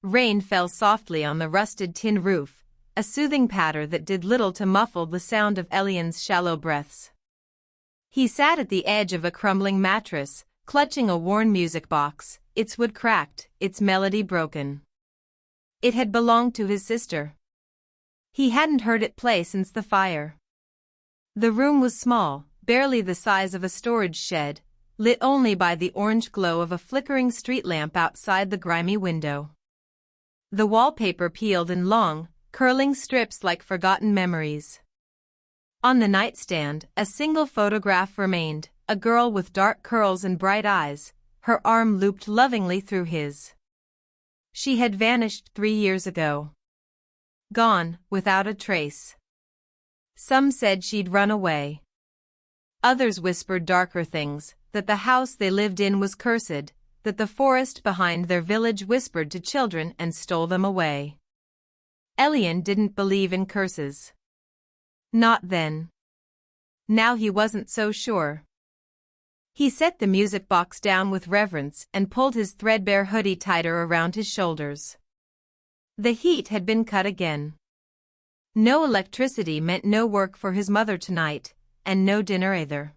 Rain fell softly on the rusted tin roof, a soothing patter that did little to muffle the sound of Elian's shallow breaths. He sat at the edge of a crumbling mattress, clutching a worn music box, its wood cracked, its melody broken. It had belonged to his sister. He hadn't heard it play since the fire. The room was small, barely the size of a storage shed, lit only by the orange glow of a flickering street lamp outside the grimy window. The wallpaper peeled in long, curling strips like forgotten memories. On the nightstand, a single photograph remained, a girl with dark curls and bright eyes, her arm looped lovingly through his. She had vanished 3 years ago. Gone, without a trace. Some said she'd run away. Others whispered darker things, that the house they lived in was cursed, that the forest behind their village whispered to children and stole them away. Elian didn't believe in curses. Not then. Now he wasn't so sure. He set the music box down with reverence and pulled his threadbare hoodie tighter around his shoulders. The heat had been cut again. No electricity meant no work for his mother tonight, and no dinner either.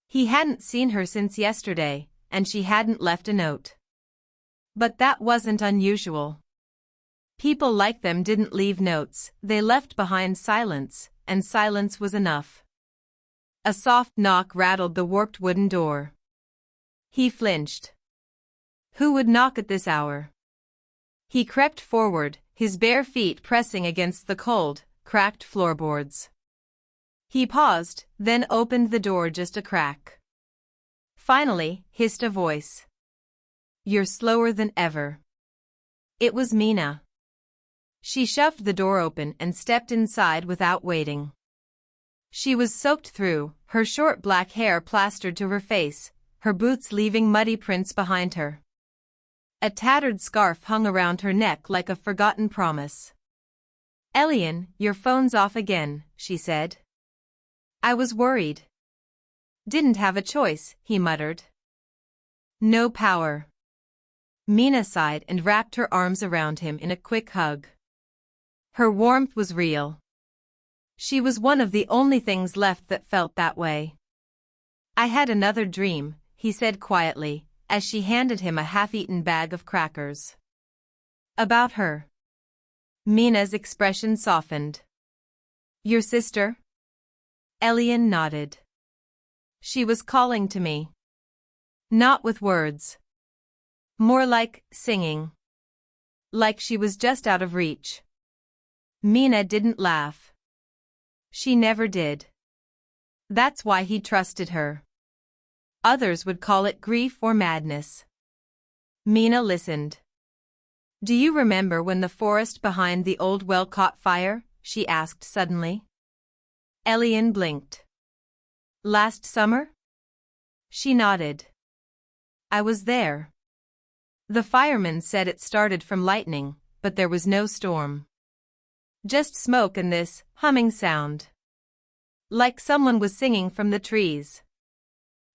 He hadn't seen her since yesterday, and she hadn't left a note. But that wasn't unusual. People like them didn't leave notes, they left behind silence, and silence was enough. A soft knock rattled the warped wooden door. He flinched. Who would knock at this hour? He crept forward, his bare feet pressing against the cold, cracked floorboards. He paused, then opened the door just a crack. Finally, hissed a voice. You're slower than ever. It was Mina. She shoved the door open and stepped inside without waiting. She was soaked through, her short black hair plastered to her face, her boots leaving muddy prints behind her. A tattered scarf hung around her neck like a forgotten promise. Elian, your phone's off again, she said. I was worried. Didn't have a choice, he muttered. No power. Mina sighed and wrapped her arms around him in a quick hug. Her warmth was real. She was one of the only things left that felt that way. I had another dream, he said quietly, as she handed him a half-eaten bag of crackers. About her. Mina's expression softened. Your sister? Elian nodded. She was calling to me. Not with words. More like singing. Like she was just out of reach. Mina didn't laugh. She never did. That's why he trusted her. Others would call it grief or madness. Mina listened. Do you remember when the forest behind the old well caught fire? She asked suddenly. Elian blinked. Last summer? She nodded. I was there. The firemen said it started from lightning, but there was no storm. Just smoke and this humming sound. Like someone was singing from the trees.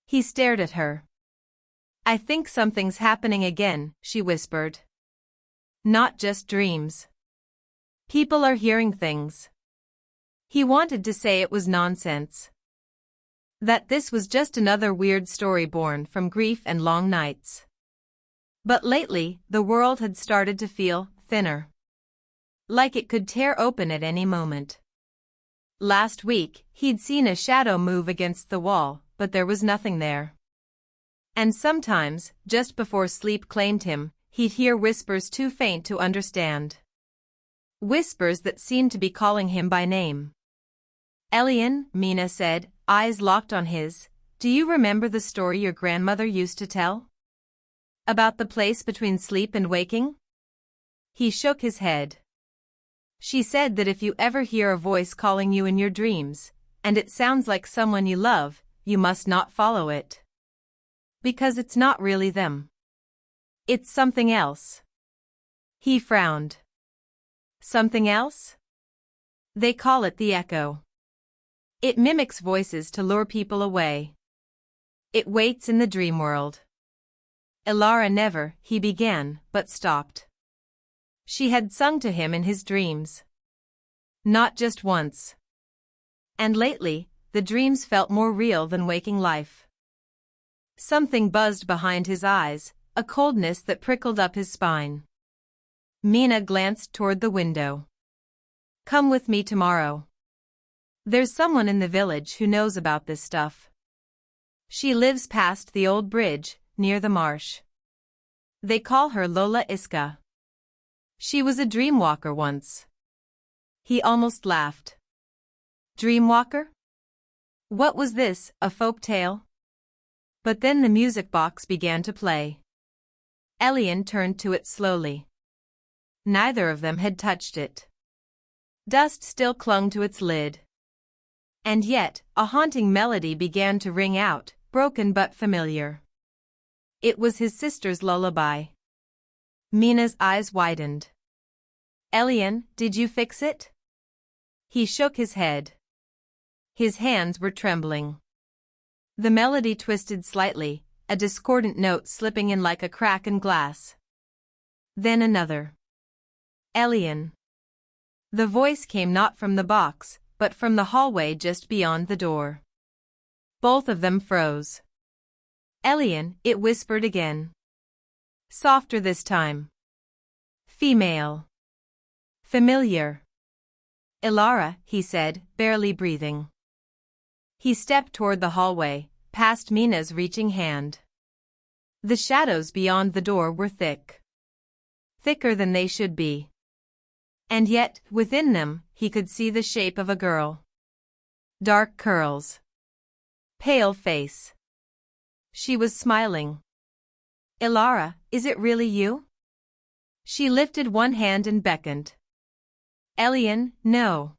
He stared at her. I think something's happening again, she whispered. Not just dreams. People are hearing things. He wanted to say it was nonsense. That this was just another weird story born from grief and long nights. But lately, the world had started to feel thinner. Like it could tear open at any moment. Last week, he'd seen a shadow move against the wall, but there was nothing there. And sometimes, just before sleep claimed him, he'd hear whispers too faint to understand. Whispers that seemed to be calling him by name. Elian, Mina said, eyes locked on his, do you remember the story your grandmother used to tell? About the place between sleep and waking? He shook his head. She said that if you ever hear a voice calling you in your dreams, and it sounds like someone you love, you must not follow it. Because it's not really them. It's something else. He frowned. Something else? They call it the echo. It mimics voices to lure people away. It waits in the dream world. Elara never, he began, but stopped. She had sung to him in his dreams. Not just once. And lately, the dreams felt more real than waking life. Something buzzed behind his eyes, a coldness that prickled up his spine. Mina glanced toward the window. Come with me tomorrow. There's someone in the village who knows about this stuff. She lives past the old bridge, near the marsh. They call her Lola Iska. She was a dreamwalker once. He almost laughed. Dreamwalker? What was this, a folk tale? But then the music box began to play. Elian turned to it slowly. Neither of them had touched it. Dust still clung to its lid. And yet, a haunting melody began to ring out, broken but familiar. It was his sister's lullaby. Mina's eyes widened. Elian, did you fix it? He shook his head. His hands were trembling. The melody twisted slightly, a discordant note slipping in like a crack in glass. Then another. Elian. The voice came not from the box, but from the hallway just beyond the door. Both of them froze. Elian, it whispered again. Softer this time. Female. Familiar. Ilara, he said, barely breathing. He stepped toward the hallway, past Mina's reaching hand. The shadows beyond the door were thick. Thicker than they should be. And yet, within them, he could see the shape of a girl. Dark curls. Pale face. She was smiling. Ilara, is it really you? She lifted one hand and beckoned. Elian, no.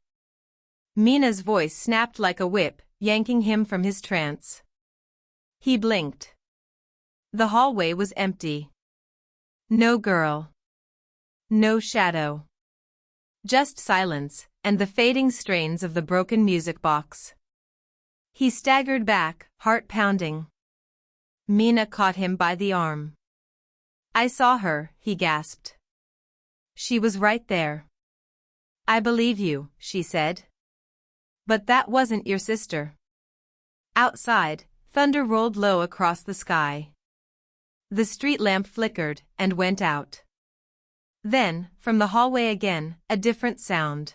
Mina's voice snapped like a whip, yanking him from his trance. He blinked. The hallway was empty. No girl. No shadow. Just silence, and the fading strains of the broken music box. He staggered back, heart pounding. Mina caught him by the arm. I saw her, he gasped. She was right there. I believe you, she said. But that wasn't your sister. Outside, thunder rolled low across the sky. The street lamp flickered and went out. Then, from the hallway again, a different sound.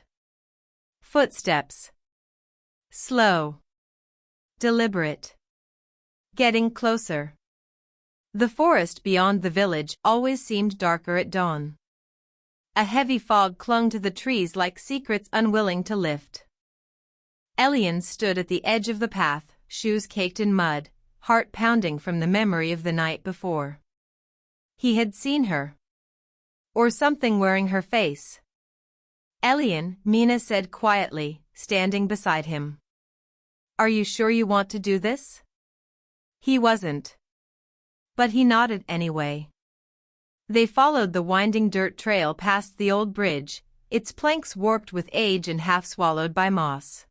Footsteps. Slow. Deliberate. Getting closer. The forest beyond the village always seemed darker at dawn. A heavy fog clung to the trees like secrets unwilling to lift. Elian stood at the edge of the path, shoes caked in mud, heart pounding from the memory of the night before. He had seen her. Or something wearing her face. Elian, Mina said quietly, standing beside him. Are you sure you want to do this? He wasn't. But he nodded anyway. They followed the winding dirt trail past the old bridge, its planks warped with age and half swallowed by moss.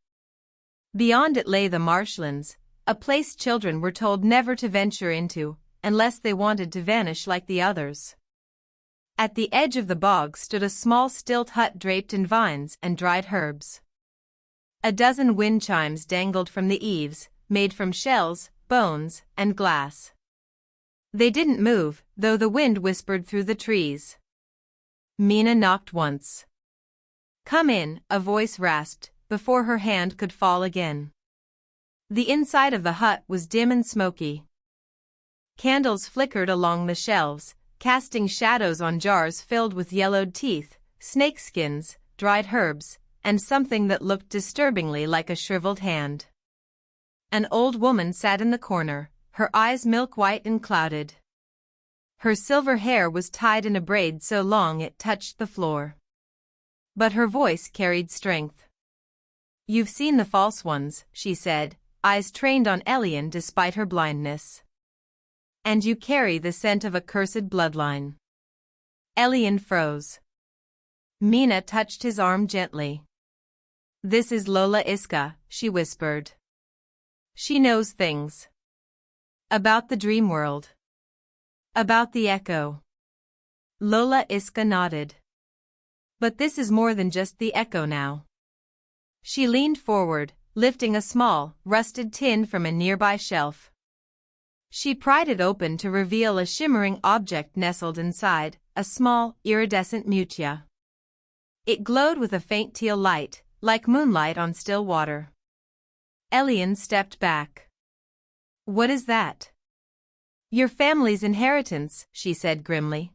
Beyond it lay the marshlands, a place children were told never to venture into, unless they wanted to vanish like the others. At the edge of the bog stood a small stilt hut draped in vines and dried herbs. A dozen wind chimes dangled from the eaves, made from shells, bones, and glass. They didn't move, though the wind whispered through the trees. Mina knocked once. Come in, a voice rasped, before her hand could fall again. The inside of the hut was dim and smoky. Candles flickered along the shelves, casting shadows on jars filled with yellowed teeth, snakeskins, dried herbs, and something that looked disturbingly like a shriveled hand. An old woman sat in the corner, her eyes milk-white and clouded. Her silver hair was tied in a braid so long it touched the floor. But her voice carried strength. You've seen the false ones, she said, eyes trained on Elian despite her blindness. And you carry the scent of a cursed bloodline. Elian froze. Mina touched his arm gently. This is Lola Iska, she whispered. She knows things. About the Dreamworld. About the echo. Lola Iska nodded. But this is more than just the echo now. She leaned forward, lifting a small, rusted tin from a nearby shelf. She pried it open to reveal a shimmering object nestled inside, a small, iridescent mutia. It glowed with a faint teal light, like moonlight on still water. Elian stepped back. "What is that?" "Your family's inheritance," she said grimly.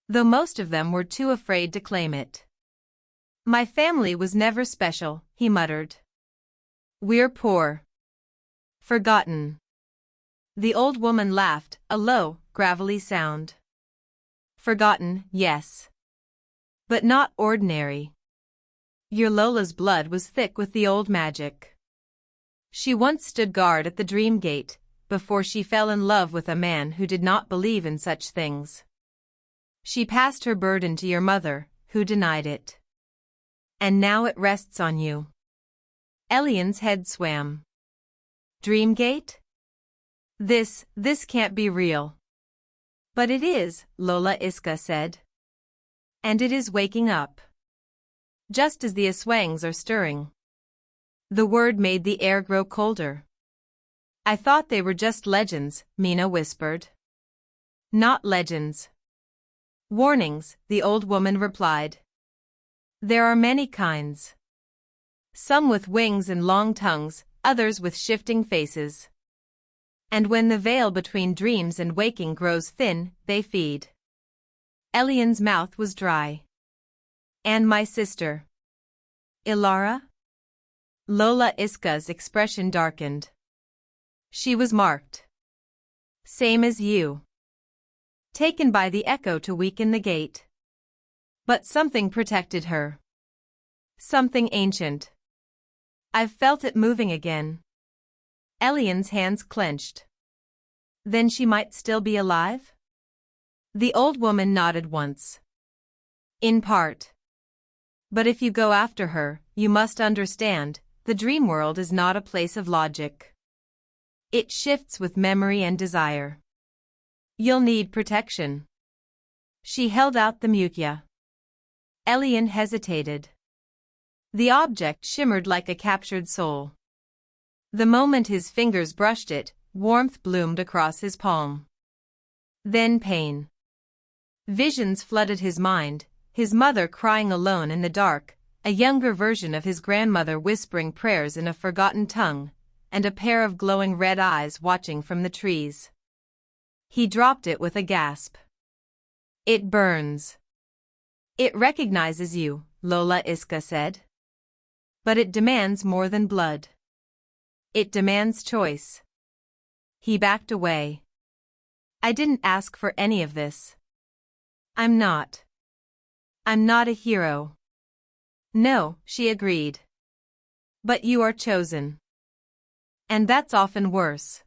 Though most of them were too afraid to claim it. "My family was never special," he muttered. "We're poor. Forgotten." The old woman laughed, a low, gravelly sound. "Forgotten, yes. But not ordinary. Your Lola's blood was thick with the old magic. She once stood guard at the Dream Gate, before she fell in love with a man who did not believe in such things. She passed her burden to your mother, who denied it. And now it rests on you." Elian's head swam. "Dreamgate? This can't be real." "But it is," Lola Iska said. "And it is waking up. Just as the aswangs are stirring." The word made the air grow colder. "I thought they were just legends," Mina whispered. "Not legends. Warnings," the old woman replied. "There are many kinds. Some with wings and long tongues, others with shifting faces. And when the veil between dreams and waking grows thin, they feed." Elian's mouth was dry. "And my sister? Ilara?" Lola Iska's expression darkened. "She was marked. Same as you. Taken by the echo to weaken the gate. But something protected her. Something ancient. I've felt it moving again." Elian's hands clenched. "Then she might still be alive?" The old woman nodded once. "In part. But if you go after her, you must understand, the dream world is not a place of logic. It shifts with memory and desire. You'll need protection." She held out the mutia. Elian hesitated. The object shimmered like a captured soul. The moment his fingers brushed it, warmth bloomed across his palm. Then pain. Visions flooded his mind, his mother crying alone in the dark, a younger version of his grandmother whispering prayers in a forgotten tongue, and a pair of glowing red eyes watching from the trees. He dropped it with a gasp. "It burns." "It recognizes you," Lola Iska said. "But it demands more than blood. It demands choice." He backed away. "I didn't ask for any of this. I'm not a hero." "No," she agreed. "But you are chosen. And that's often worse."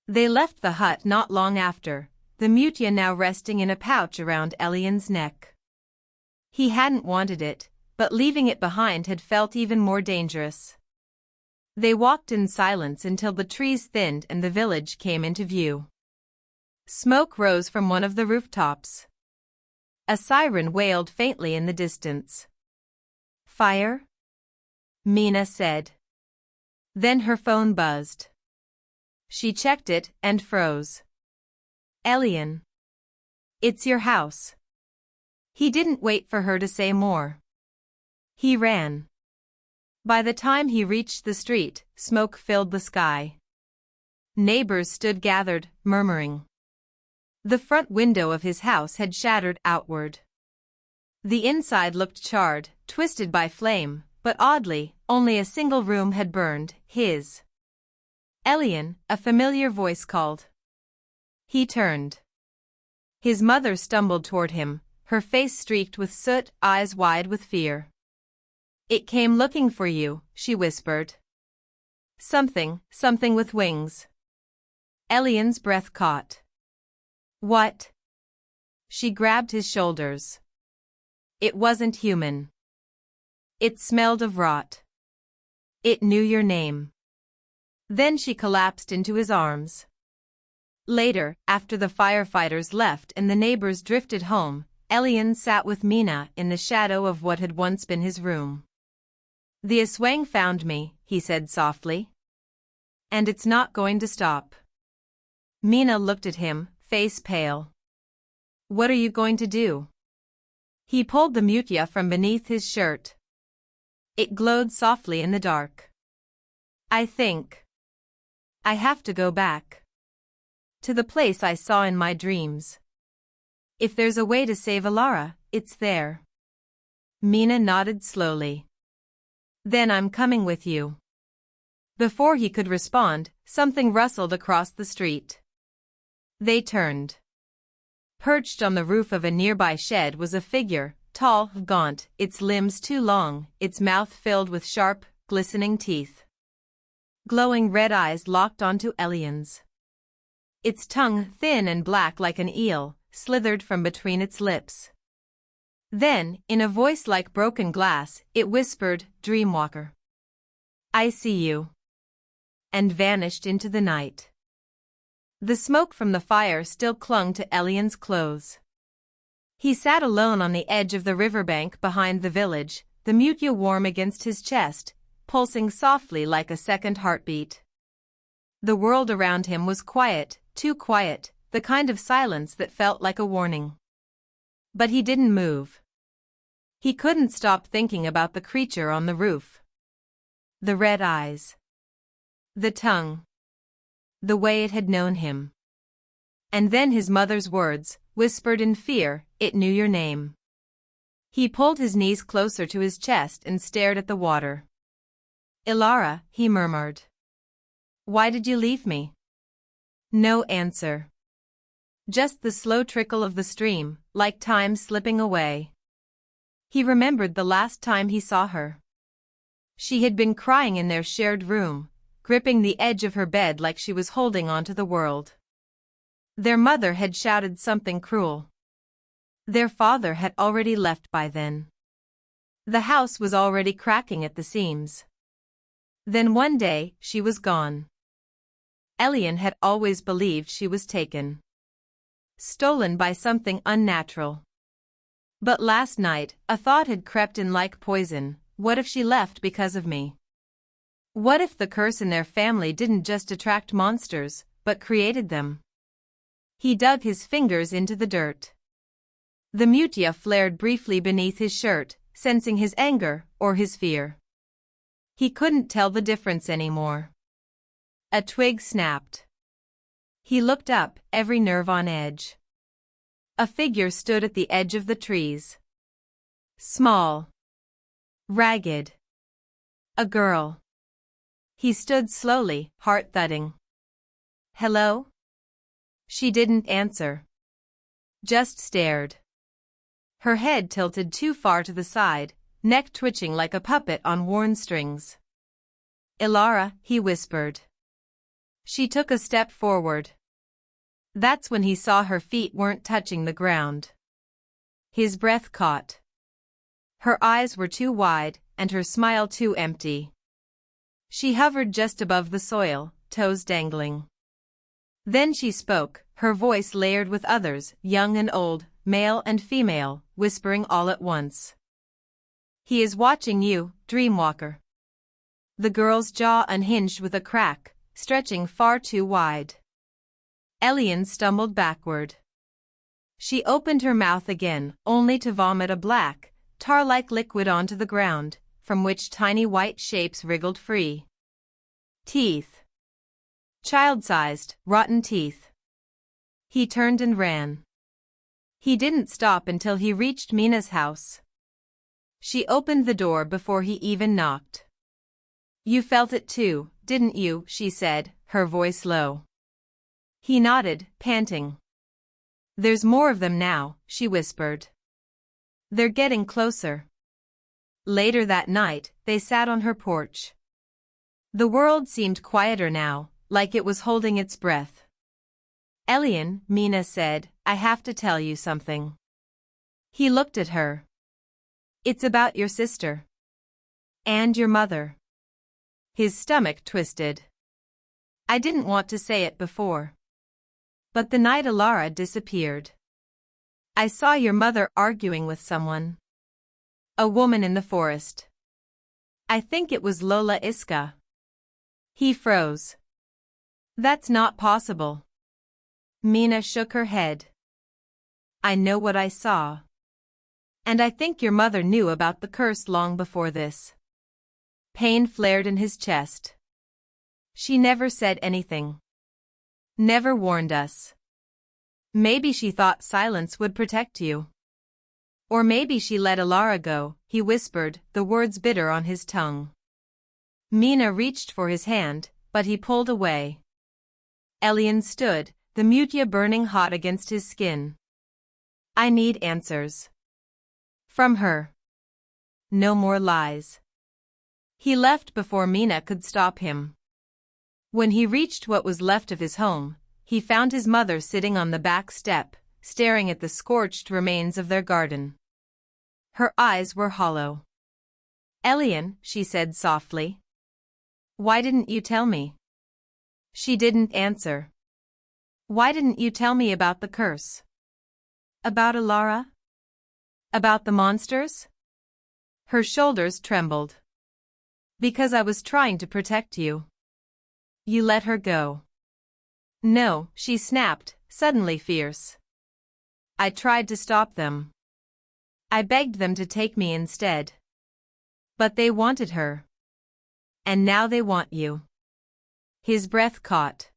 They left the hut not long after, the mutia now resting in a pouch around Elian's neck. He hadn't wanted it, but leaving it behind had felt even more dangerous. They walked in silence until the trees thinned and the village came into view. Smoke rose from one of the rooftops. A siren wailed faintly in the distance. "Fire?" Mina said. Then her phone buzzed. She checked it and froze. "Elian. It's your house." He didn't wait for her to say more. He ran. By the time he reached the street, smoke filled the sky. Neighbors stood gathered, murmuring. The front window of his house had shattered outward. The inside looked charred, twisted by flame, but oddly, only a single room had burned, his. "Elian," a familiar voice called. He turned. His mother stumbled toward him, her face streaked with soot, eyes wide with fear. "It came looking for you," she whispered. Something with wings." Elian's breath caught. "What?" She grabbed his shoulders. "It wasn't human. It smelled of rot. It knew your name." Then she collapsed into his arms. Later, after the firefighters left and the neighbors drifted home, Elian sat with Mina in the shadow of what had once been his room. "The aswang found me," he said softly. "And it's not going to stop." Mina looked at him, face pale. "What are you going to do?" He pulled the mutya from beneath his shirt. It glowed softly in the dark. "I think I have to go back to the place I saw in my dreams. If there's a way to save Alara, it's there." Mina nodded slowly. "Then I'm coming with you." Before he could respond, something rustled across the street. They turned. Perched on the roof of a nearby shed was a figure, tall, gaunt, its limbs too long, its mouth filled with sharp, glistening teeth. Glowing red eyes locked onto Elian's. Its tongue, thin and black like an eel, slithered from between its lips. Then, in a voice like broken glass, it whispered, "Dreamwalker, I see you," and vanished into the night. The smoke from the fire still clung to Elian's clothes. He sat alone on the edge of the riverbank behind the village, the mutya warm against his chest, pulsing softly like a second heartbeat. The world around him was quiet, too quiet, the kind of silence that felt like a warning. But he didn't move. He couldn't stop thinking about the creature on the roof. The red eyes. The tongue. The way it had known him. And then his mother's words, whispered in fear, "It knew your name." He pulled his knees closer to his chest and stared at the water. "Ilara," he murmured. "Why did you leave me?" No answer. Just the slow trickle of the stream, like time slipping away. He remembered the last time he saw her. She had been crying in their shared room, gripping the edge of her bed like she was holding onto the world. Their mother had shouted something cruel. Their father had already left by then. The house was already cracking at the seams. Then one day, she was gone. Elian had always believed she was taken. Stolen by something unnatural. But last night, a thought had crept in like poison. What if she left because of me? What if the curse in their family didn't just attract monsters, but created them? He dug his fingers into the dirt. The mutya flared briefly beneath his shirt, sensing his anger or his fear. He couldn't tell the difference anymore. A twig snapped. He looked up, every nerve on edge. A figure stood at the edge of the trees. Small. Ragged. A girl. He stood slowly, heart thudding. "Hello?" She didn't answer. Just stared. Her head tilted too far to the side, neck twitching like a puppet on worn strings. "Ilara," he whispered. She took a step forward. That's when he saw her feet weren't touching the ground. His breath caught. Her eyes were too wide, and her smile too empty. She hovered just above the soil, toes dangling. Then she spoke, her voice layered with others, young and old, male and female, whispering all at once. "He is watching you, Dreamwalker." The girl's jaw unhinged with a crack, stretching far too wide. Elian stumbled backward. She opened her mouth again, only to vomit a black, tar-like liquid onto the ground, from which tiny white shapes wriggled free. Teeth. Child-sized, rotten teeth. He turned and ran. He didn't stop until he reached Mina's house. She opened the door before he even knocked. "You felt it too, didn't you?" she said, her voice low. He nodded, panting. "There's more of them now," she whispered. "They're getting closer." Later that night, they sat on her porch. The world seemed quieter now, like it was holding its breath. "Elian," Mina said, "I have to tell you something." He looked at her. "It's about your sister. And your mother." His stomach twisted. "I didn't want to say it before. But the night Alara disappeared, I saw your mother arguing with someone. A woman in the forest. I think it was Lola Iska. He froze. That's not possible. Mina shook her head. I know what I saw. And I think your mother knew about the curse long before this. Pain flared in his chest. She never said anything. Never warned us. Maybe she thought silence would protect you. Or maybe she let Alara go, he whispered, the words bitter on his tongue. Mina reached for his hand, but he pulled away. Elian stood, the mutia burning hot against his skin. I need answers. From her. No more lies. He left before Mina could stop him. When he reached what was left of his home, he found his mother sitting on the back step, staring at the scorched remains of their garden. Her eyes were hollow. Elian, she said softly. Why didn't you tell me? She didn't answer. Why didn't you tell me about the curse? About Alara? About the monsters? Her shoulders trembled. Because I was trying to protect you. You let her go. No, she snapped, suddenly fierce. I tried to stop them. I begged them to take me instead. But they wanted her. And now they want you. His breath caught.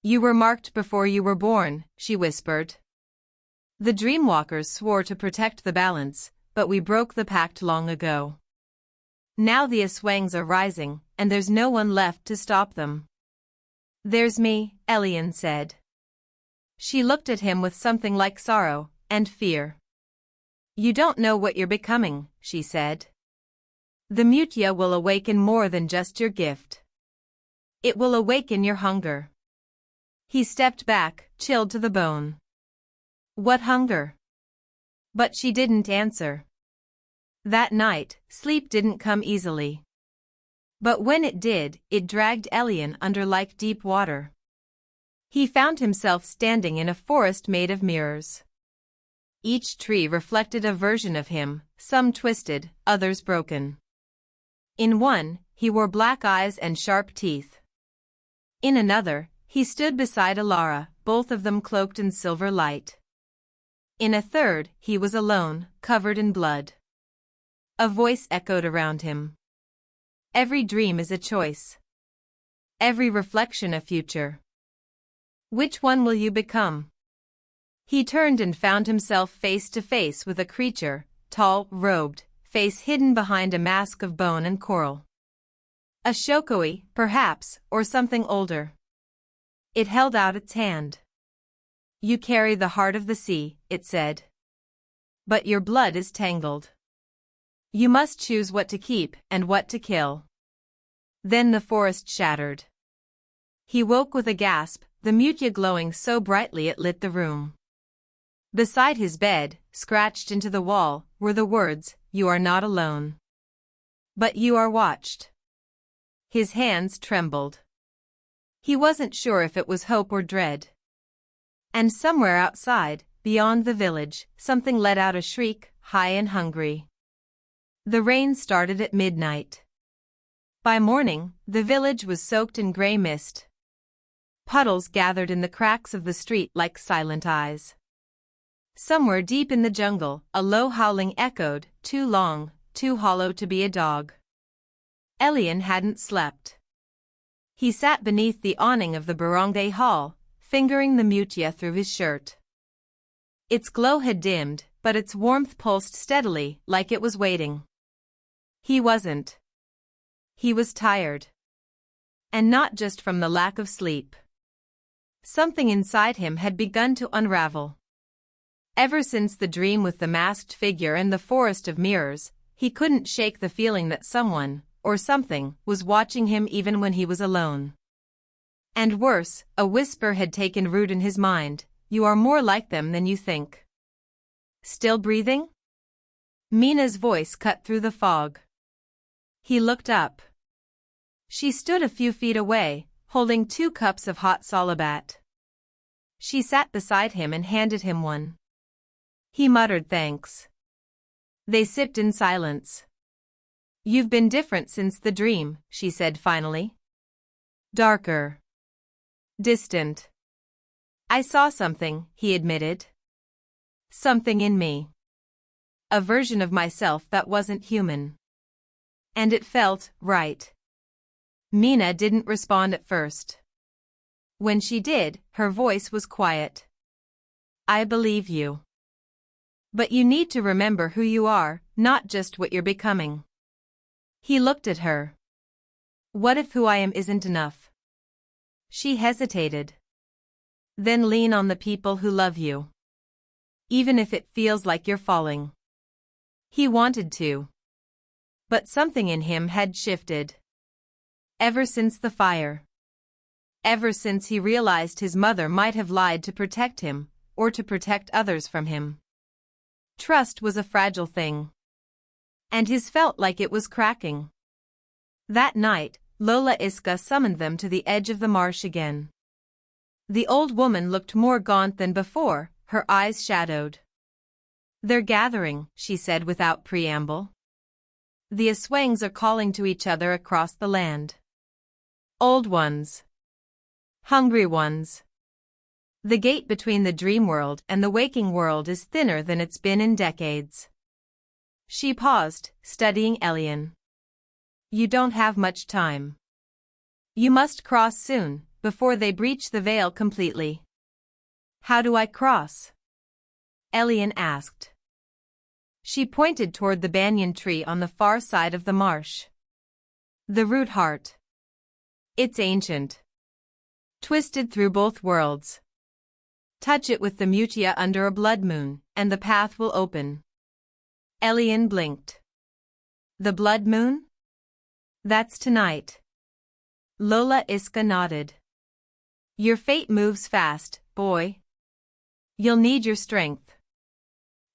You were marked before you were born, she whispered. The Dreamwalkers swore to protect the balance, but we broke the pact long ago. Now the aswangs are rising, and there's no one left to stop them. There's me, Elian said. She looked at him with something like sorrow and fear. You don't know what you're becoming, she said. The mutia will awaken more than just your gift. It will awaken your hunger. He stepped back, chilled to the bone. What hunger? But she didn't answer. That night, sleep didn't come easily. But when it did, it dragged Elian under like deep water. He found himself standing in a forest made of mirrors. Each tree reflected a version of him, some twisted, others broken. In one, he wore black eyes and sharp teeth. In another, he stood beside Alara, both of them cloaked in silver light. In a third, he was alone, covered in blood. A voice echoed around him. Every dream is a choice. Every reflection a future. Which one will you become? He turned and found himself face to face with a creature, tall, robed, face hidden behind a mask of bone and coral. A shokoy, perhaps, or something older. It held out its hand. You carry the heart of the sea, it said. But your blood is tangled. You must choose what to keep and what to kill. Then the forest shattered. He woke with a gasp, the mutia glowing so brightly it lit the room. Beside his bed, scratched into the wall, were the words, "You are not alone. But you are watched." His hands trembled. He wasn't sure if it was hope or dread. And somewhere outside, beyond the village, something let out a shriek, high and hungry. The rain started at midnight. By morning, the village was soaked in gray mist. Puddles gathered in the cracks of the street like silent eyes. Somewhere deep in the jungle, a low howling echoed, too long, too hollow to be a dog. Elian hadn't slept. He sat beneath the awning of the barangay hall, fingering the mutia through his shirt. Its glow had dimmed, but its warmth pulsed steadily, like it was waiting. He wasn't. He was tired. And not just from the lack of sleep. Something inside him had begun to unravel. Ever since the dream with the masked figure and the forest of mirrors, he couldn't shake the feeling that someone, or something, was watching him even when he was alone. And worse, a whisper had taken root in his mind, "You are more like them than you think." Still breathing? Mina's voice cut through the fog. He looked up. She stood a few feet away, holding 2 cups of hot salabat. She sat beside him and handed him one. He muttered thanks. They sipped in silence. You've been different since the dream, she said finally. Darker. Distant. I saw something, he admitted. Something in me. A version of myself that wasn't human. And it felt right. Mina didn't respond at first. When she did, her voice was quiet. I believe you. But you need to remember who you are, not just what you're becoming. He looked at her. What if who I am isn't enough? She hesitated. Then lean on the people who love you. Even if it feels like you're falling. He wanted to. But something in him had shifted. Ever since the fire. Ever since he realized his mother might have lied to protect him, or to protect others from him. Trust was a fragile thing. And his felt like it was cracking. That night, Lola Iska summoned them to the edge of the marsh again. The old woman looked more gaunt than before, her eyes shadowed. They're gathering, she said without preamble. The aswangs are calling to each other across the land. Old ones. Hungry ones. The gate between the dream world and the waking world is thinner than it's been in decades. She paused, studying Elian. You don't have much time. You must cross soon, before they breach the veil completely. How do I cross? Elian asked. She pointed toward the banyan tree on the far side of the marsh. The root heart. It's ancient. Twisted through both worlds. Touch it with the mutia under a blood moon, and the path will open. Elian blinked. The blood moon? That's tonight. Lola Iska nodded. Your fate moves fast, boy. You'll need your strength.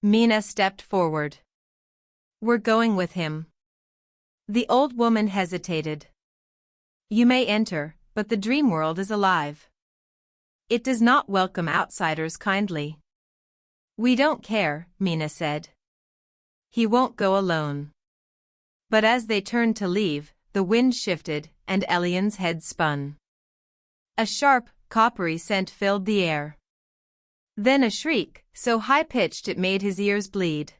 Mina stepped forward. We're going with him. The old woman hesitated. You may enter, but the dream world is alive. It does not welcome outsiders kindly. We don't care, Mina said. He won't go alone. But as they turned to leave, the wind shifted, and Elian's head spun. A sharp, coppery scent filled the air. Then a shriek, so high-pitched it made his ears bleed.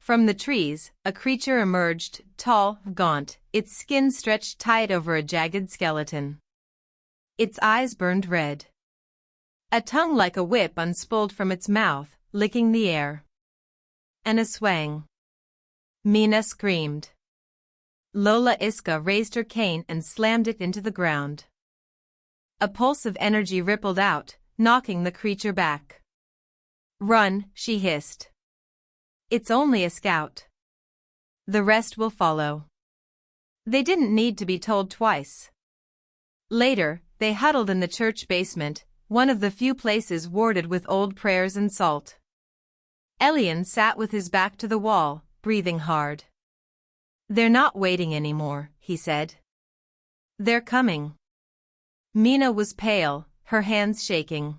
From the trees, a creature emerged, tall, gaunt, its skin stretched tight over a jagged skeleton. Its eyes burned red. A tongue like a whip unspooled from its mouth, licking the air. An aswang. Mina screamed. Lola Iska raised her cane and slammed it into the ground. A pulse of energy rippled out, knocking the creature back. Run, she hissed. It's only a scout. The rest will follow. They didn't need to be told twice. Later, they huddled in the church basement, one of the few places warded with old prayers and salt. Elian sat with his back to the wall, breathing hard. They're not waiting anymore, he said. They're coming. Mina was pale, her hands shaking.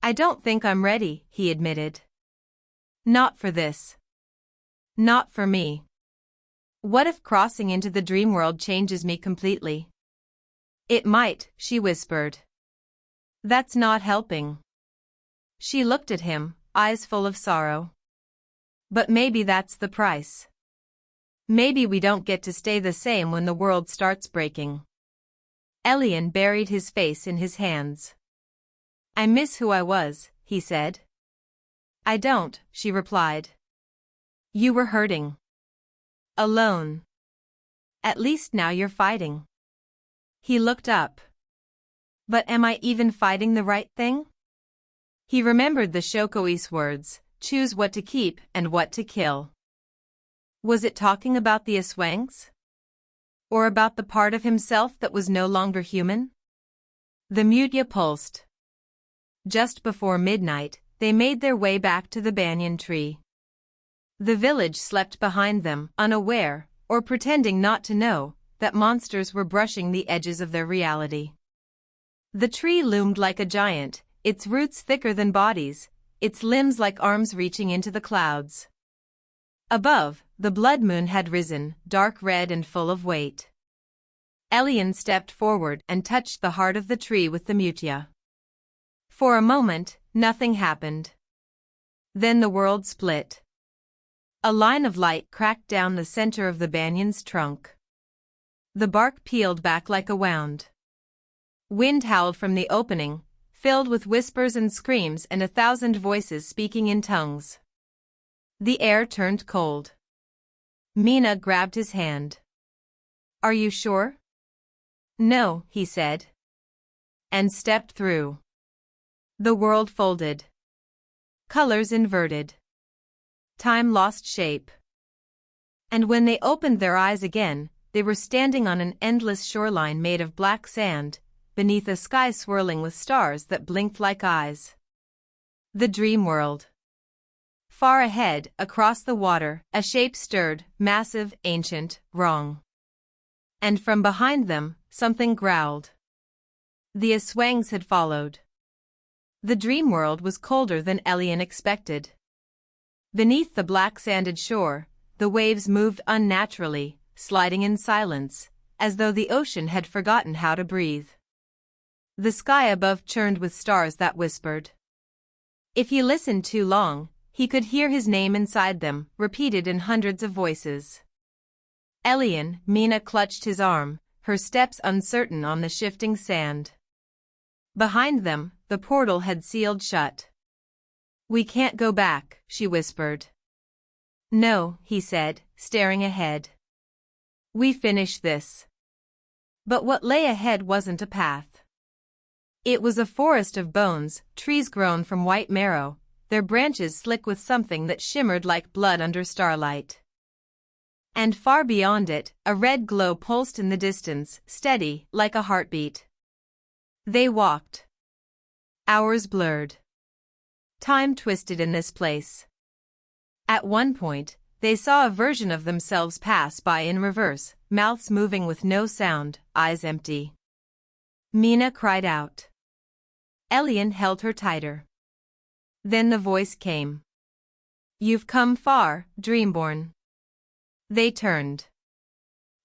I don't think I'm ready, he admitted. Not for this. Not for me. What if crossing into the dream world changes me completely? It might, she whispered. That's not helping. She looked at him, eyes full of sorrow. But maybe that's the price. Maybe we don't get to stay the same when the world starts breaking. Elian buried his face in his hands. I miss who I was, he said. I don't, she replied. You were hurting. Alone. At least now you're fighting. He looked up. But am I even fighting the right thing? He remembered the shokoy's words, choose what to keep and what to kill. Was it talking about the aswangs? Or about the part of himself that was no longer human? The mutia pulsed. Just before midnight, they made their way back to the banyan tree. The village slept behind them, unaware, or pretending not to know, that monsters were brushing the edges of their reality. The tree loomed like a giant, its roots thicker than bodies, its limbs like arms reaching into the clouds. Above, the blood moon had risen, dark red and full of weight. Elian stepped forward and touched the heart of the tree with the mutia. For a moment, nothing happened. Then the world split. A line of light cracked down the center of the banyan's trunk. The bark peeled back like a wound. Wind howled from the opening, filled with whispers and screams and 1,000 voices speaking in tongues. The air turned cold. Mina grabbed his hand. "Are you sure?" "No," he said. And stepped through. The world folded. Colors inverted. Time lost shape. And when they opened their eyes again, they were standing on an endless shoreline made of black sand, beneath a sky swirling with stars that blinked like eyes. The Dreamworld. Far ahead, across the water, a shape stirred, massive, ancient, wrong. And from behind them, something growled. The aswangs had followed. The Dreamworld was colder than Elian expected. Beneath the black sanded shore, the waves moved unnaturally, sliding in silence, as though the ocean had forgotten how to breathe. The sky above churned with stars that whispered. If he listened too long, he could hear his name inside them, repeated in hundreds of voices. Elian, Mina clutched his arm, her steps uncertain on the shifting sand. Behind them, the portal had sealed shut. "We can't go back," she whispered. "No," he said, staring ahead. "We finish this." But what lay ahead wasn't a path. It was a forest of bones, trees grown from white marrow, their branches slick with something that shimmered like blood under starlight. And far beyond it, a red glow pulsed in the distance, steady, like a heartbeat. They walked. Hours blurred. Time twisted in this place. At one point, they saw a version of themselves pass by in reverse, mouths moving with no sound, eyes empty. Mina cried out. Elian held her tighter. Then the voice came. "You've come far, Dreamborn." They turned.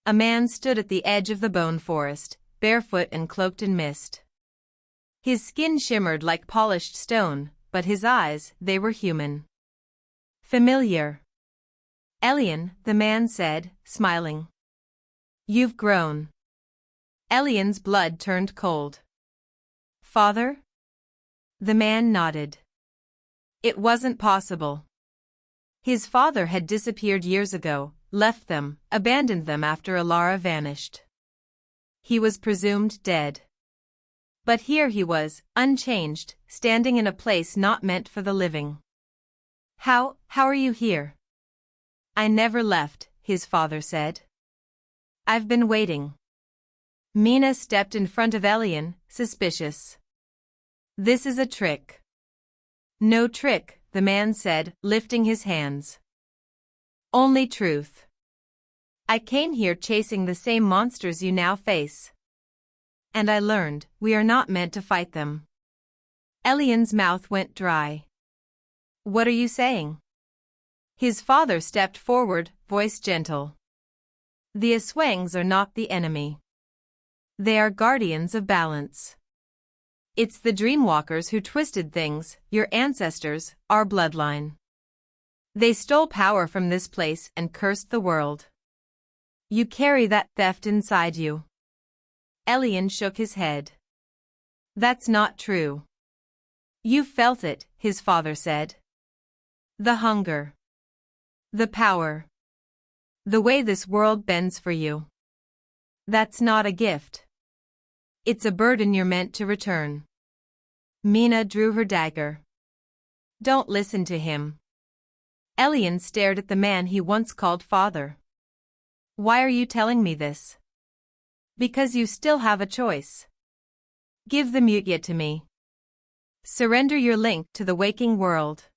A man stood at the edge of the bone forest, barefoot and cloaked in mist. His skin shimmered like polished stone, but his eyes, they were human. Familiar. "Elian," the man said, smiling. "You've grown." Elian's blood turned cold. "Father?" The man nodded. It wasn't possible. His father had disappeared years ago, left them, abandoned them after Alara vanished. He was presumed dead. But here he was, unchanged, standing in a place not meant for the living. How are you here?" "I never left," his father said. "I've been waiting." Mina stepped in front of Elian, suspicious. "This is a trick." "No trick," the man said, lifting his hands. "Only truth. I came here chasing the same monsters you now face. And I learned, we are not meant to fight them." Elian's mouth went dry. "What are you saying?" His father stepped forward, voice gentle. "The aswangs are not the enemy. They are guardians of balance. It's the dreamwalkers who twisted things, your ancestors, our bloodline. They stole power from this place and cursed the world. You carry that theft inside you." Elian shook his head. "That's not true." "You felt it," his father said. "The hunger. The power. The way this world bends for you. That's not a gift. It's a burden you're meant to return." Mina drew her dagger. "Don't listen to him." Elian stared at the man he once called father. "Why are you telling me this?" "Because you still have a choice. Give the mutia to me. Surrender your link to the waking world.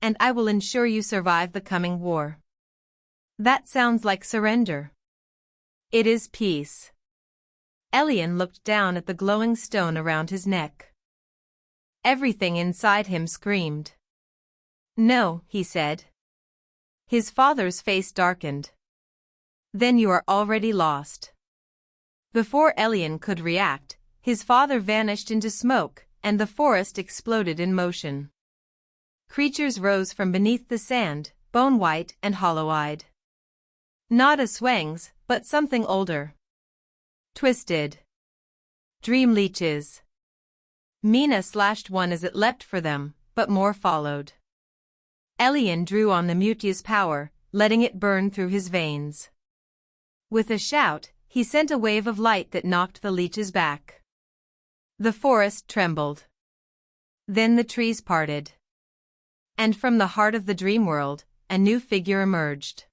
And I will ensure you survive the coming war." "That sounds like surrender." "It is peace." Elian looked down at the glowing stone around his neck. Everything inside him screamed. No, he said. His father's face darkened. Then you are already lost. Before Elian could react, his father vanished into smoke, and the forest exploded in motion. Creatures rose from beneath the sand, bone-white and hollow-eyed. Not aswangs, but something older. Twisted. Dream leeches. Mina slashed one as it leapt for them, but more followed. Elian drew on the mutia's power, letting it burn through his veins. With a shout, he sent a wave of light that knocked the leeches back. The forest trembled. Then the trees parted. And from the heart of the dream world, a new figure emerged.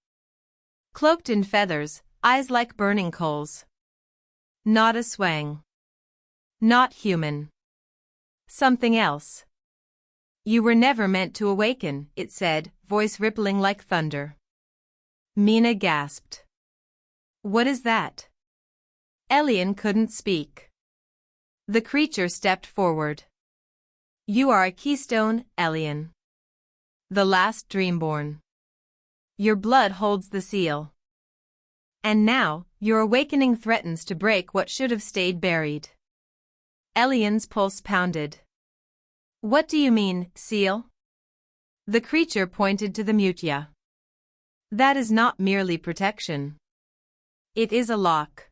Cloaked in feathers, eyes like burning coals. Not a swang. Not human. Something else. You were never meant to awaken, it said, voice rippling like thunder. Mina gasped. What is that? Elian couldn't speak. The creature stepped forward. You are a keystone, Elian. The last dreamborn. Your blood holds the seal. And now, your awakening threatens to break what should have stayed buried. Elian's pulse pounded. What do you mean, seal? The creature pointed to the mutia. That is not merely protection. It is a lock.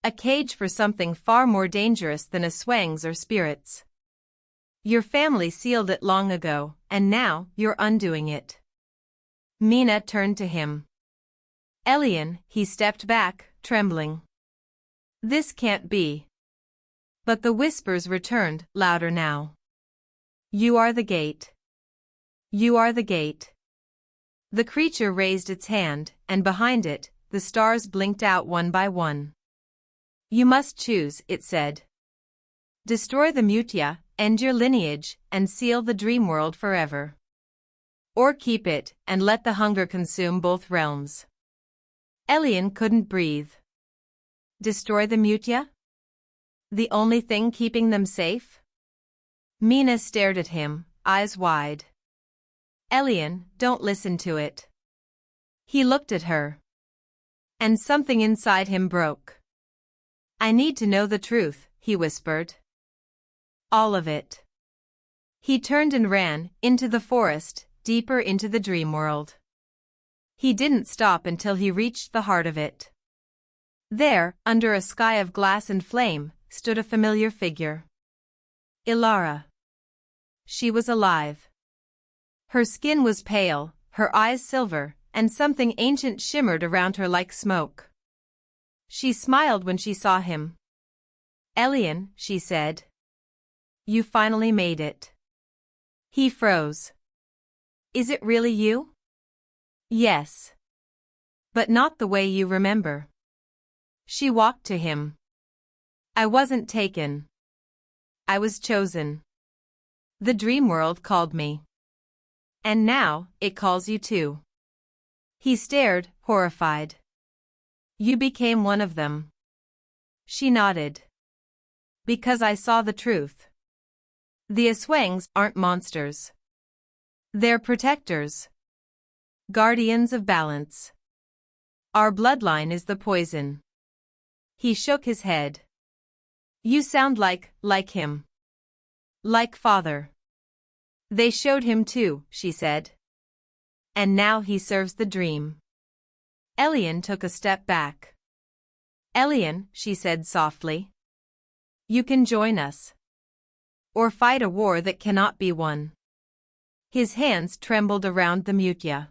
A cage for something far more dangerous than aswangs or spirits. Your family sealed it long ago, and now you're undoing it. Mina turned to him. Elian, he stepped back, trembling. This can't be. But the whispers returned, louder now. You are the gate. You are the gate. The creature raised its hand, and behind it, the stars blinked out one by one. You must choose, it said. Destroy the mutia, end your lineage, and seal the dream world forever. Or keep it, and let the hunger consume both realms. Elian couldn't breathe. Destroy the mutia? The only thing keeping them safe? Mina stared at him, eyes wide. Elian, don't listen to it. He looked at her. And something inside him broke. I need to know the truth, he whispered. All of it. He turned and ran, into the forest, deeper into the dream world. He didn't stop until he reached the heart of it. There, under a sky of glass and flame, stood a familiar figure. Ilara. She was alive. Her skin was pale, her eyes silver, and something ancient shimmered around her like smoke. She smiled when she saw him. Elian, she said. You finally made it. He froze. Is it really you? Yes. But not the way you remember. She walked to him. I wasn't taken. I was chosen. The dream world called me. And now, it calls you too. He stared, horrified. You became one of them. She nodded. Because I saw the truth. The aswangs aren't monsters. They're protectors. Guardians of balance. Our bloodline is the poison. He shook his head. You sound like him. Like father. They showed him too, she said. And now he serves the dream. Elian took a step back. Elian, she said softly. You can join us. Or fight a war that cannot be won. His hands trembled around the mutia.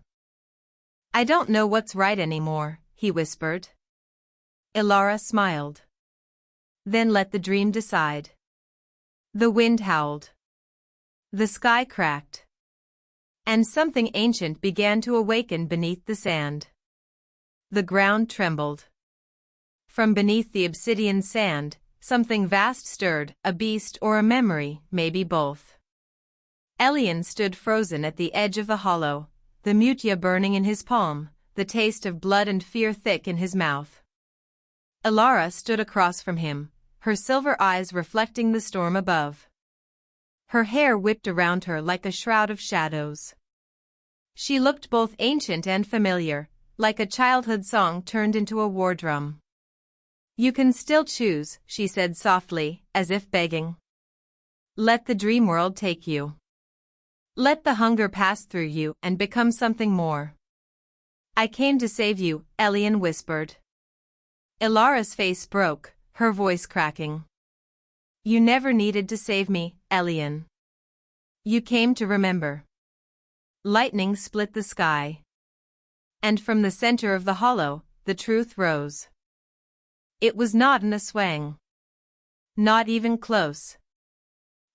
I don't know what's right anymore, he whispered. Ilara smiled. Then let the dream decide. The wind howled. The sky cracked. And something ancient began to awaken beneath the sand. The ground trembled. From beneath the obsidian sand, something vast stirred, a beast or a memory, maybe both. Elian stood frozen at the edge of the hollow, the mutia burning in his palm, the taste of blood and fear thick in his mouth. Ilara stood across from him, her silver eyes reflecting the storm above. Her hair whipped around her like a shroud of shadows. She looked both ancient and familiar, like a childhood song turned into a war drum. "You can still choose," she said softly, as if begging. "Let the dream world take you. Let the hunger pass through you and become something more." "I came to save you," Elian whispered. Ilara's face broke, her voice cracking. "You never needed to save me, Elian. You came to remember." Lightning split the sky. And from the center of the hollow, the truth rose. It was not an aswang. Not even close.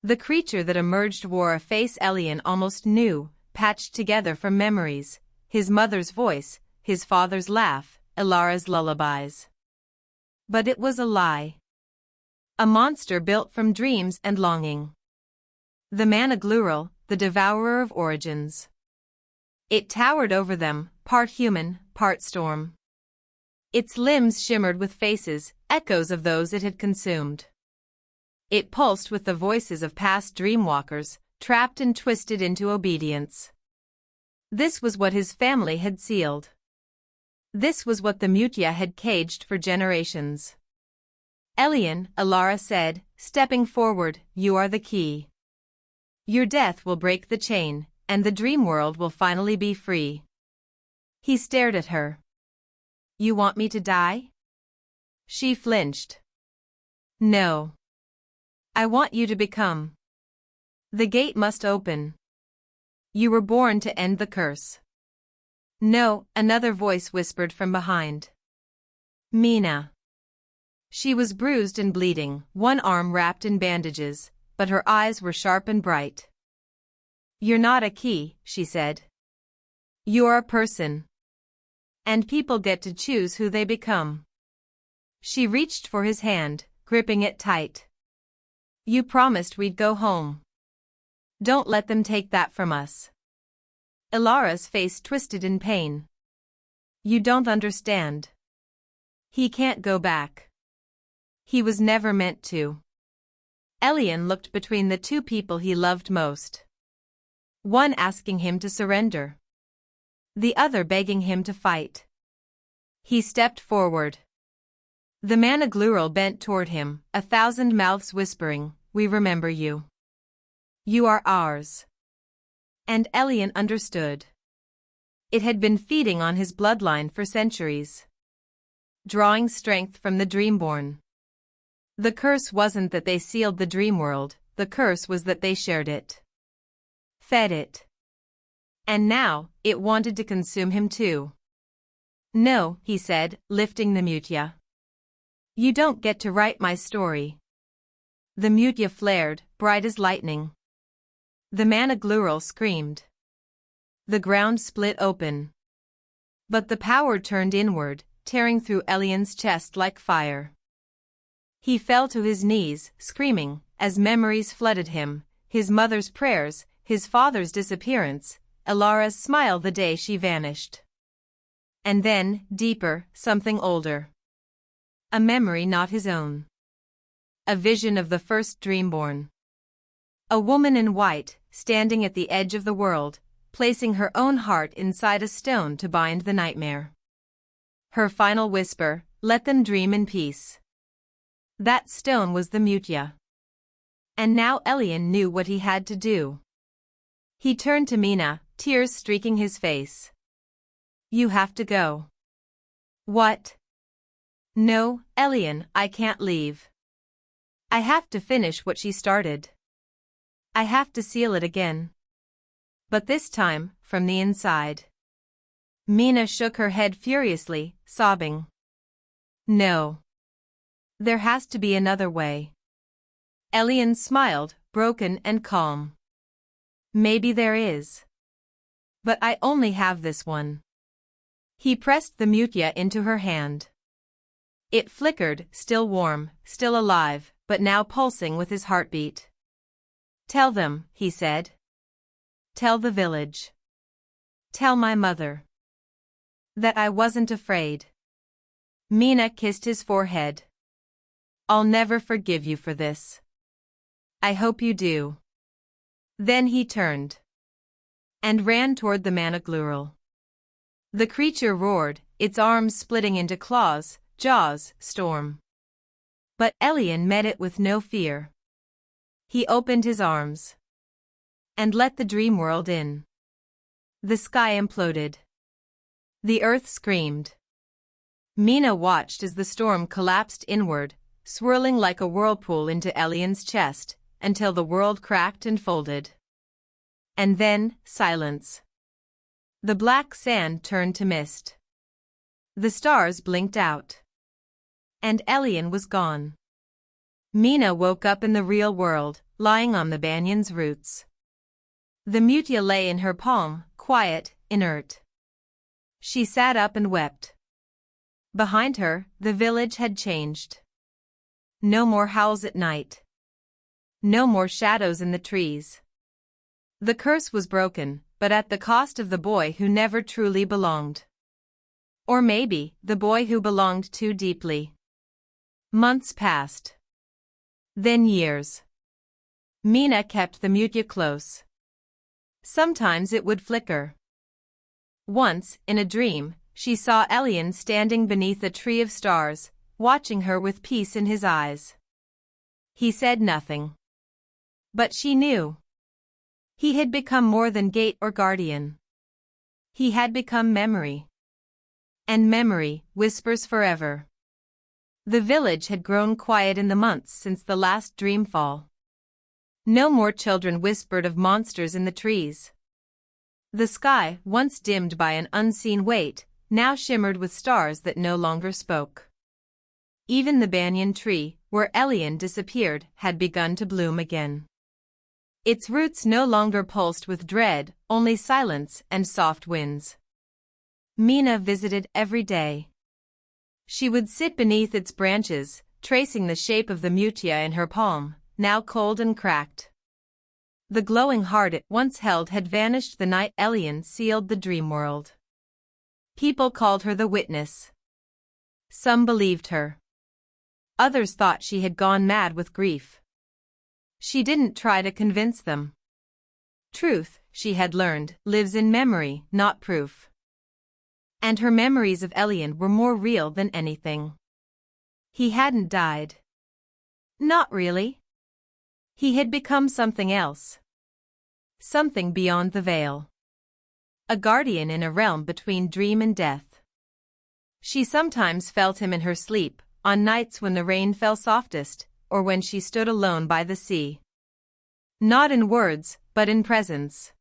The creature that emerged wore a face Elian almost knew, patched together from memories, his mother's voice, his father's laugh, Ilara's lullabies. But it was a lie. A monster built from dreams and longing. The Managlural, the devourer of origins. It towered over them, part human, part storm. Its limbs shimmered with faces, echoes of those it had consumed. It pulsed with the voices of past dreamwalkers, trapped and twisted into obedience. This was what his family had sealed. This was what the Mutya had caged for generations. "Elian," Ilara said, stepping forward, "you are the key. Your death will break the chain, and the dream world will finally be free." He stared at her. "You want me to die?" She flinched. "No. I want you to become. The gate must open. You were born to end the curse." "No," another voice whispered from behind. "Mina." She was bruised and bleeding, one arm wrapped in bandages, but her eyes were sharp and bright. "You're not a key," she said. "You're a person. And people get to choose who they become." She reached for his hand, gripping it tight. "You promised we'd go home. Don't let them take that from us." Ilara's face twisted in pain. "You don't understand. He can't go back. He was never meant to." Elian looked between the two people he loved most. One asking him to surrender. The other begging him to fight. He stepped forward. The Managlural bent toward him, 1,000 mouths whispering, "We remember you. You are ours." And Elian understood. It had been feeding on his bloodline for centuries. Drawing strength from the Dreamborn. The curse wasn't that they sealed the dream world, the curse was that they shared it. Fed it. And now, it wanted to consume him too. "No," he said, lifting the Mutya. "You don't get to write my story." The Mutya flared, bright as lightning. The Managlural screamed. The ground split open. But the power turned inward, tearing through Elian's chest like fire. He fell to his knees, screaming, as memories flooded him, his mother's prayers, his father's disappearance, Ilara's smile the day she vanished. And then, deeper, something older. A memory not his own. A vision of the first Dreamborn. A woman in white, standing at the edge of the world, placing her own heart inside a stone to bind the nightmare. Her final whisper, "Let them dream in peace." That stone was the Mutya. And now Elian knew what he had to do. He turned to Mina, tears streaking his face. "You have to go." "What?" "No, Elian, I can't leave. I have to finish what she started. I have to seal it again. But this time, from the inside." Mina shook her head furiously, sobbing. "No. There has to be another way." Elian smiled, broken and calm. "Maybe there is. But I only have this one." He pressed the Mutya into her hand. It flickered, still warm, still alive, but now pulsing with his heartbeat. "Tell them," he said. "Tell the village. Tell my mother. That I wasn't afraid." Mina kissed his forehead. "I'll never forgive you for this." "I hope you do." Then he turned and ran toward the managlural. The creature roared, its arms splitting into claws, jaws, storm. But Elian met it with no fear. He opened his arms and let the dream world in. The sky imploded. The earth screamed. Mina watched as the storm collapsed inward, swirling like a whirlpool into Elian's chest, until the world cracked and folded. And then, silence. The black sand turned to mist. The stars blinked out. And Elian was gone. Mina woke up in the real world, lying on the banyan's roots. The mutia lay in her palm, quiet, inert. She sat up and wept. Behind her, the village had changed. No more howls at night. No more shadows in the trees. The curse was broken, but at the cost of the boy who never truly belonged. Or maybe, the boy who belonged too deeply. Months passed. Then years. Mina kept the mutia close. Sometimes it would flicker. Once, in a dream, she saw Elian standing beneath a tree of stars, watching her with peace in his eyes. He said nothing. But she knew. He had become more than gate or guardian. He had become memory. And memory whispers forever. The village had grown quiet in the months since the last dreamfall. No more children whispered of monsters in the trees. The sky, once dimmed by an unseen weight, now shimmered with stars that no longer spoke. Even the banyan tree, where Elian disappeared, had begun to bloom again. Its roots no longer pulsed with dread, only silence and soft winds. Mina visited every day. She would sit beneath its branches, tracing the shape of the mutia in her palm, now cold and cracked. The glowing heart it once held had vanished the night Elian sealed the dream world. People called her the witness. Some believed her. Others thought she had gone mad with grief. She didn't try to convince them. Truth, she had learned, lives in memory, not proof. And her memories of Elian were more real than anything. He hadn't died. Not really. He had become something else. Something beyond the veil. A guardian in a realm between dream and death. She sometimes felt him in her sleep, on nights when the rain fell softest, or when she stood alone by the sea. Not in words, but in presence.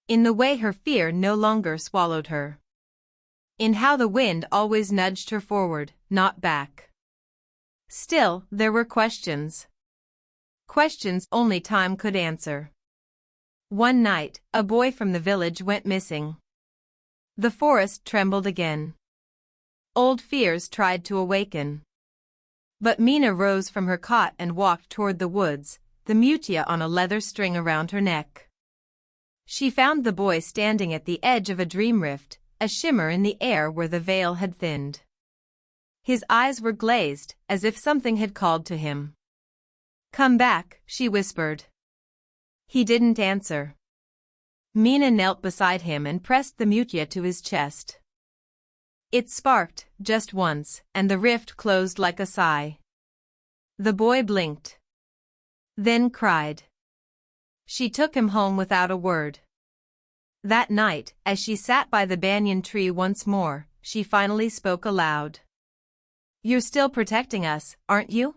In the way her fear no longer swallowed her. In how the wind always nudged her forward, not back. Still, there were questions. Questions only time could answer. One night, a boy from the village went missing. The forest trembled again. Old fears tried to awaken. But Mina rose from her cot and walked toward the woods, the mutia on a leather string around her neck. She found the boy standing at the edge of a dream rift, a shimmer in the air where the veil had thinned. His eyes were glazed, as if something had called to him. "Come back," she whispered. He didn't answer. Mina knelt beside him and pressed the mutia to his chest. It sparked, just once, and the rift closed like a sigh. The boy blinked. Then cried. She took him home without a word. That night, as she sat by the banyan tree once more, she finally spoke aloud. "You're still protecting us, aren't you?"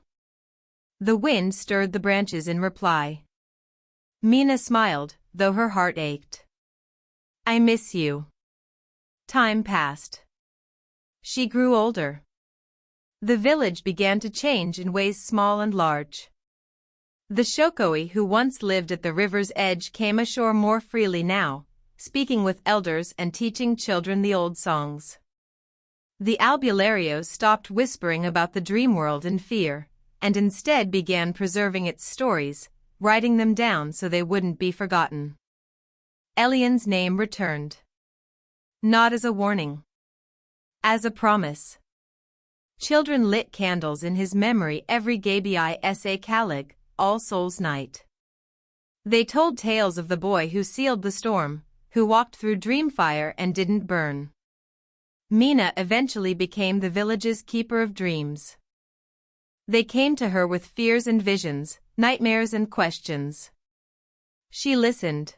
The wind stirred the branches in reply. Mina smiled, though her heart ached. "I miss you." Time passed. She grew older. The village began to change in ways small and large. The shokoy who once lived at the river's edge came ashore more freely now, speaking with elders and teaching children the old songs. The albularios stopped whispering about the dream world in fear, and instead began preserving its stories, writing them down so they wouldn't be forgotten. Elian's name returned. Not as a warning. As a promise. Children lit candles in his memory every Gabi Sa Calig, All Souls' Night. They told tales of the boy who sealed the storm, who walked through dreamfire and didn't burn. Mina eventually became the village's keeper of dreams. They came to her with fears and visions, nightmares and questions. She listened.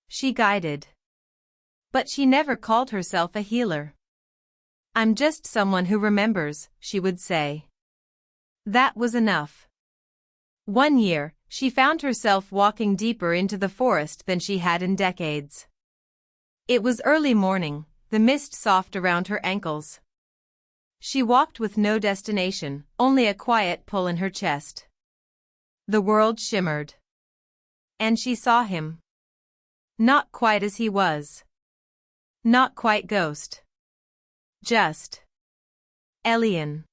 She guided. But she never called herself a healer. "I'm just someone who remembers," she would say. That was enough. One year, she found herself walking deeper into the forest than she had in decades. It was early morning, the mist soft around her ankles. She walked with no destination, only a quiet pull in her chest. The world shimmered. And she saw him. Not quite as he was. Not quite ghost. Just Elian.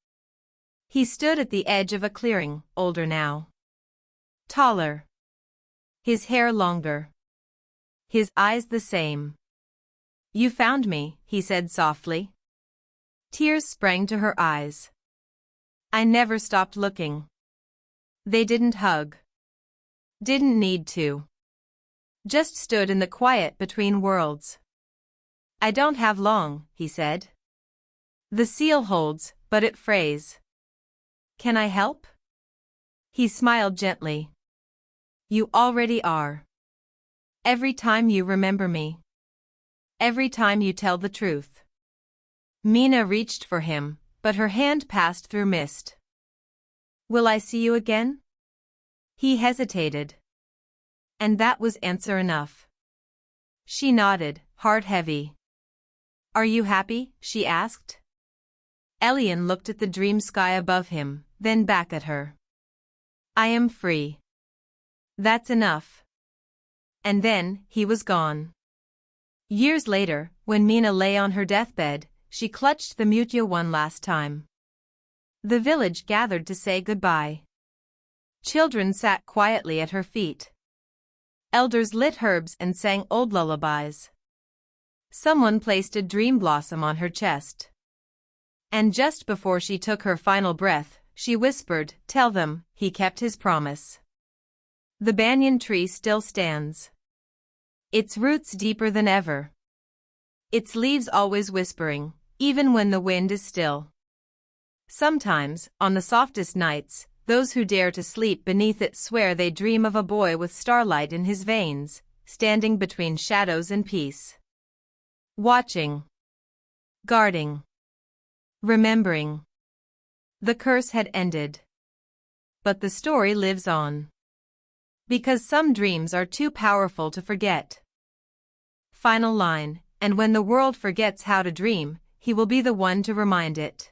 He stood at the edge of a clearing, older now. Taller. His hair longer. His eyes the same. "You found me," he said softly. Tears sprang to her eyes. "I never stopped looking." They didn't hug. Didn't need to. Just stood in the quiet between worlds. "I don't have long," he said. "The seal holds, but it frays. Can I help?" He smiled gently. "You already are. Every time you remember me. Every time you tell the truth." Mina reached for him, but her hand passed through mist. "Will I see you again?" He hesitated. And that was answer enough. She nodded, heart heavy. "Are you happy?" she asked. Elian looked at the dream sky above him, then back at her. "I am free. That's enough." And then, he was gone. Years later, when Mina lay on her deathbed, she clutched the mutya one last time. The village gathered to say goodbye. Children sat quietly at her feet. Elders lit herbs and sang old lullabies. Someone placed a dream blossom on her chest. And just before she took her final breath, she whispered, "Tell them, he kept his promise." The banyan tree still stands. Its roots deeper than ever. Its leaves always whispering, even when the wind is still. Sometimes, on the softest nights, those who dare to sleep beneath it swear they dream of a boy with starlight in his veins, standing between shadows and peace. Watching. Guarding. Remembering. The curse had ended. But the story lives on. Because some dreams are too powerful to forget. Final line, and when the world forgets how to dream, he will be the one to remind it.